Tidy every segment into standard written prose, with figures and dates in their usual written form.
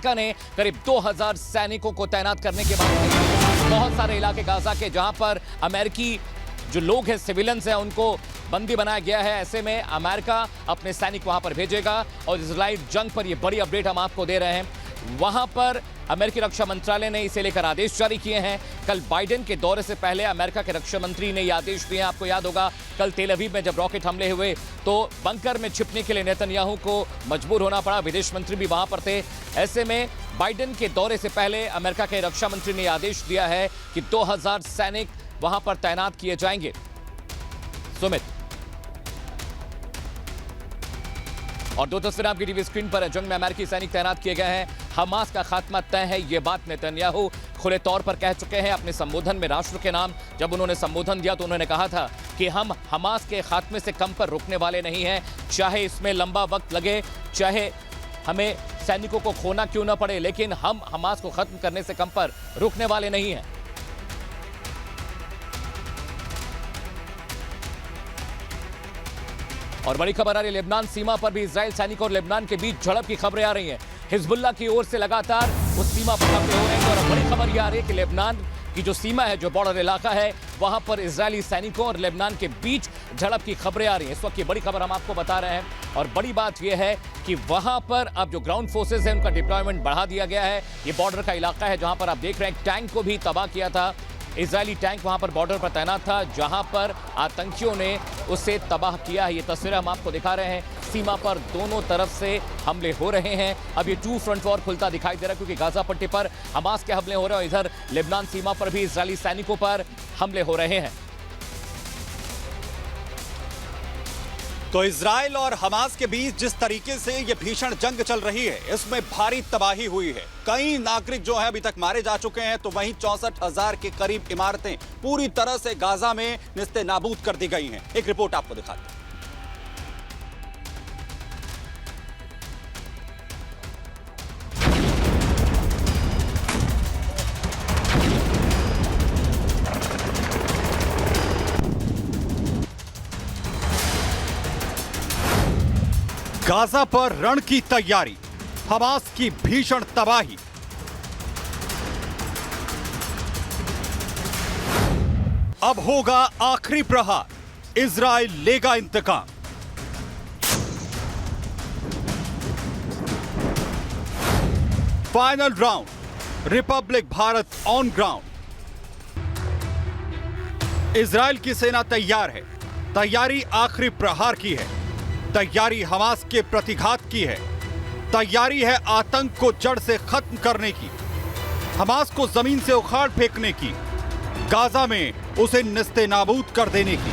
America ने करीब 2000 सैनिकों को तैनात करने के बाद बहुत सारे इलाके गाजा के जहां पर अमेरिकी जो लोग हैं, सिविलियंस हैं, उनको बंदी बनाया गया है। ऐसे में अमेरिका अपने सैनिक वहां पर भेजेगा और इजराइल जंग पर यह बड़ी अपडेट हम आपको दे रहे हैं। वहां पर अमेरिकी रक्षा मंत्रालय ने इसे लेकर आदेश जारी किए हैं। कल बाइडेन के दौरे से पहले अमेरिका के रक्षा मंत्री ने यह आदेश दिए। आपको याद होगा कल तेल अवीव में जब रॉकेट हमले हुए तो बंकर में छिपने के लिए नेतन्याहू को मजबूर होना पड़ा। विदेश मंत्री भी वहां पर थे। ऐसे में बाइडेन के दौरे से पहले अमेरिका के रक्षा मंत्री ने आदेश दिया है कि 2000 सैनिक वहां पर तैनात किए जाएंगे। सुमित, और दो तस्वीरें आपकी टीवी स्क्रीन पर है। जंग में अमेरिकी सैनिक तैनात किए गए हैं। हमास का खात्मा तय है, यह बात नेतन्याहू खुले तौर पर कह चुके हैं अपने संबोधन में। राष्ट्र के नाम जब उन्होंने संबोधन दिया तो उन्होंने कहा था कि हम हमास के खात्मे से कम पर रुकने वाले नहीं हैं, चाहे इसमें लंबा वक्त लगे, चाहे हमें सैनिकों को खोना क्यों ना पड़े, लेकिन हम हमास को खत्म करने से कम पर रुकने वाले नहीं हैं। और बड़ी खबर आ रही है, लेबनान सीमा पर भी इजराइल सैनिकों और लेबनान के बीच झड़प की खबरें आ रही हैं। हिजबुल्लाह की ओर से लगातार उस सीमा पर हमले हो रहे हैं और बड़ी खबर यह आ रही है कि लेबनान की जो सीमा है, जो बॉर्डर इलाका है, वहां पर इजरायली सैनिकों और लेबनान के बीच झड़प की खबरें आ रही हैं। इस वक्त की बड़ी खबर हम आपको बता रहे हैं और बड़ी बात यह है कि वहां पर अब जो ग्राउंड फोर्सेज है उनका डिप्लॉयमेंट बढ़ा दिया गया है। ये बॉर्डर का इलाका है जहां पर आप देख रहे हैं टैंक को भी तबाह किया था। इजरायली टैंक वहां पर बॉर्डर पर तैनात था जहां पर आतंकियों ने उसे तबाह किया है। ये तस्वीरें हम आपको दिखा रहे हैं। सीमा पर दोनों तरफ से हमले हो रहे हैं। अब ये टू फ्रंट वॉर खुलता दिखाई दे रहा है क्योंकि गाजा पट्टी पर हमास के हमले हो रहे हैं और इधर लेबनान सीमा पर भी इजरायली सैनिकों पर हमले हो रहे हैं। तो इजराइल और हमास के बीच जिस तरीके से ये भीषण जंग चल रही है, इसमें भारी तबाही हुई है। कई नागरिक जो है अभी तक मारे जा चुके हैं, तो वहीं 64,000 के करीब इमारतें पूरी तरह से गाजा में निस्ते नाबूद कर दी गई हैं। एक रिपोर्ट आपको दिखाते हैं। गाजा पर रण की तैयारी, हमास की भीषण तबाही। अब होगा आखिरी प्रहार, इजराइल लेगा इंतकाम। Final round, Republic Bharat on ground. Israel की सेना तैयार है। तैयारी आखिरी प्रहार की है। तैयारी हमास के प्रतिघात की है। तैयारी है आतंक को जड़ से खत्म करने की, हमास को जमीन से उखाड़ फेंकने की, गाजा में उसे निस्ते नाबूद कर देने की।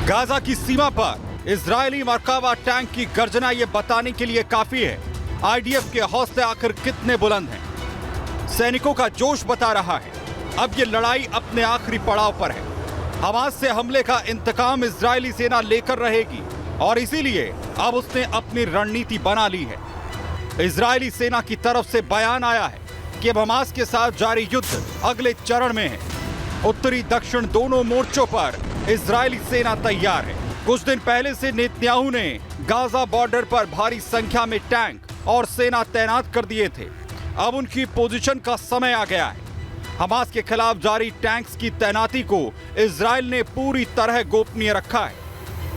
गाजा की सीमा पर इजरायली मरकावा टैंक की गर्जना यह बताने के लिए काफी है आईडीएफ के हौसले आखिर कितने बुलंद हैं। सैनिकों का जोश बता रहा है अब यह लड़ाई अपने आखिरी पड़ाव पर है। हमास से हमले का इंतकाम इजरायली सेना लेकर रहेगी और इसीलिए अब उसने अपनी रणनीति बना ली है। इजरायली सेना की तरफ से बयान आया है कि अब हमास के साथ जारी युद्ध अगले चरण में है। उत्तरी दक्षिण दोनों मोर्चों पर इजरायली सेना तैयार है। कुछ दिन पहले से नेतन्याहू ने गाजा बॉर्डर पर भारी संख्या में टैंक और सेना तैनात कर दिए थे। अब उनकी पोजीशन का समय आ गया है। हमास के खिलाफ जारी टैंक्स की तैनाती को इजराइल ने पूरी तरह गोपनीय रखा है।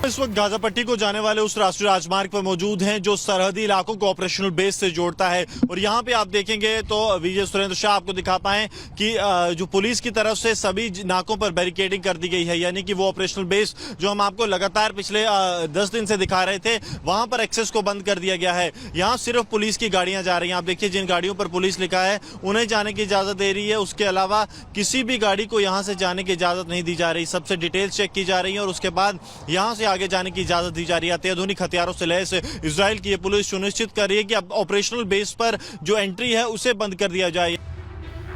इस वक्त गाजा पट्टी को जाने वाले उस राष्ट्रीय राजमार्ग पर मौजूद हैं जो सरहदी इलाकों को ऑपरेशनल बेस से जोड़ता है। और यहाँ पे आप देखेंगे तो विजय सुरेंद्र शाह आपको दिखा पाए कि जो पुलिस की तरफ से सभी नाकों पर बैरिकेडिंग कर दी गई है, यानी कि वो ऑपरेशनल बेस जो हम आपको लगातार पिछले 10 दिन से दिखा रहे थे, वहां पर एक्सेस को बंद कर दिया गया है। यहाँ सिर्फ पुलिस की गाड़ियां जा रही हैं। आप देखिए जिन गाड़ियों पर पुलिस लिखा है उन्हें जाने की इजाजत दे रही है। उसके अलावा किसी भी गाड़ी को यहाँ से जाने की इजाजत नहीं दी जा रही। सबसे डिटेल्स चेक की जा रही है और उसके बाद यहाँ से आगे जाने की इजाजत दी जा रही है। अत्याधुनिक हथियारों से लैस इजराइल की पुलिस सुनिश्चित कर रही है कि अब ऑपरेशनल बेस पर जो एंट्री है उसे बंद कर दिया जाए।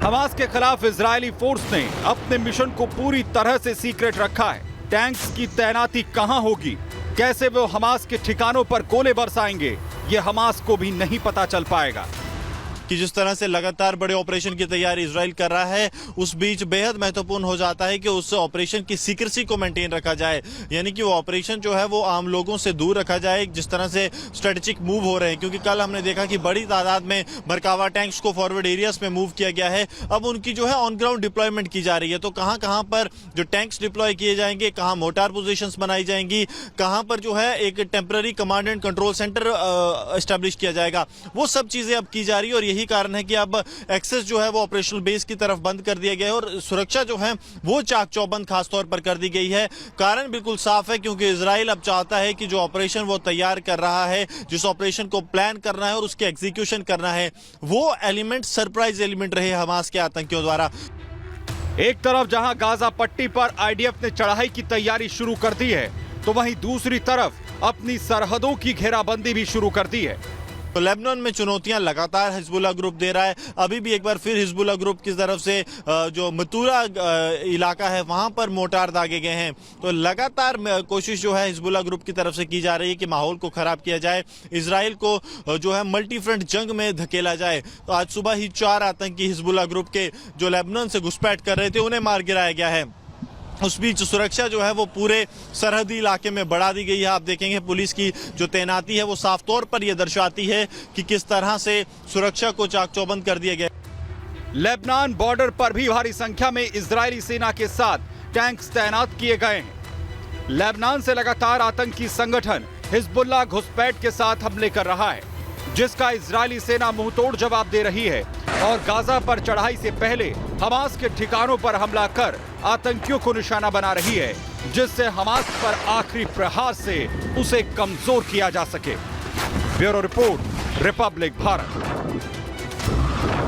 हमास के खिलाफ इजरायली फोर्स ने अपने मिशन को पूरी तरह से सीक्रेट रखा है। टैंक्स की तैनाती कहां होगी, कैसे वो हमास के ठिकानों पर गोले बरसाएंगे, ये हमास को भी नहीं पता चल पाएगा। कि जिस तरह से लगातार बड़े ऑपरेशन की तैयारी इजराइल कर रहा है, उस बीच बेहद महत्वपूर्ण हो जाता है कि उस ऑपरेशन की सीक्रेसी को मेंटेन रखा जाए, यानी कि वो ऑपरेशन जो है वो आम लोगों से दूर रखा जाए। जिस तरह से स्ट्रेटेजिक मूव हो रहे हैं, क्योंकि कल हमने देखा कि बड़ी तादाद में मरकावा टैंक्स को फॉरवर्ड एरियाज में मूव किया गया है, अब उनकी जो है ऑन ग्राउंड डिप्लॉयमेंट की जा रही है। तो कहां कहां पर जो टैंक्स डिप्लॉय किए जाएंगे, कहां मोटार पोजीशंस बनाई जाएंगी, कहां पर जो है एक temporary command and control centre establish किया जाएगा, वो सब चीजें अब की जा रही है। और यही कारण है कि अब एक्सेस जो है वो ऑपरेशनल बेस की तरफ बंद कर दिया गया है और सुरक्षा जो है वो चाक चौबंद खासतौर पर कर दी गई है। कारण बिल्कुल साफ है, क्योंकि इजराइल अब चाहता है कि जो ऑपरेशन वो तैयार कर रहा है, जिस ऑपरेशन को प्लान करना है और उसके एग्जीक्यूशन करना है, वो एलिमेंट सरप्राइज एलिमेंट रहे हमास के आतंकियों द्वारा। एक तरफ जहां गाजा पट्टी पर आईडीएफ ने चढ़ाई की तैयारी शुरू कर दी है, तो वहीं दूसरी तरफ अपनी सरहदों की घेराबंदी भी शुरू कर दी है। तो लेबनान में चुनौतियां लगातार हिजबुल्लाह ग्रुप दे रहा है। अभी भी एक बार फिर हिजबुल्लाह ग्रुप की तरफ से जो मतूरा इलाका है वहां पर मोर्टार दागे गए हैं। तो लगातार कोशिश जो है हिजबुल्लाह ग्रुप की तरफ से की जा रही है कि माहौल को खराब किया जाए, इजराइल को जो है मल्टी फ्रंट जंग में धकेला जाए। तो आज सुबह ही 4 आतंकी हिजबुल्लाह ग्रुप के जो लेबनान से घुसपैठ कर रहे थे उन्हें मार गिराया गया है। उस बीच सुरक्षा जो है वो पूरे सरहदी इलाके में बढ़ा दी गई है। आप देखेंगे पुलिस की जो तैनाती है वो साफ तौर पर यह दर्शाती है कि किस तरह से सुरक्षा को चाक चौबंद कर दिया गया। लेबनान बॉर्डर पर भी भारी संख्या में इजरायली सेना के साथ टैंक्स तैनात किए गए हैं। लेबनान से लगातार आतंकी संगठन हिजबुल्लाह घुसपैठ के साथ हमले कर रहा है, जिसका इजरायली सेना मुंहतोड़ जवाब दे रही है और गाजा पर चढ़ाई से पहले हमास के ठिकानों पर हमला कर आतंकियों को निशाना बना रही है, जिससे हमास पर आखिरी प्रहार से उसे कमजोर किया जा सके। Bureau report, Republic Bharat.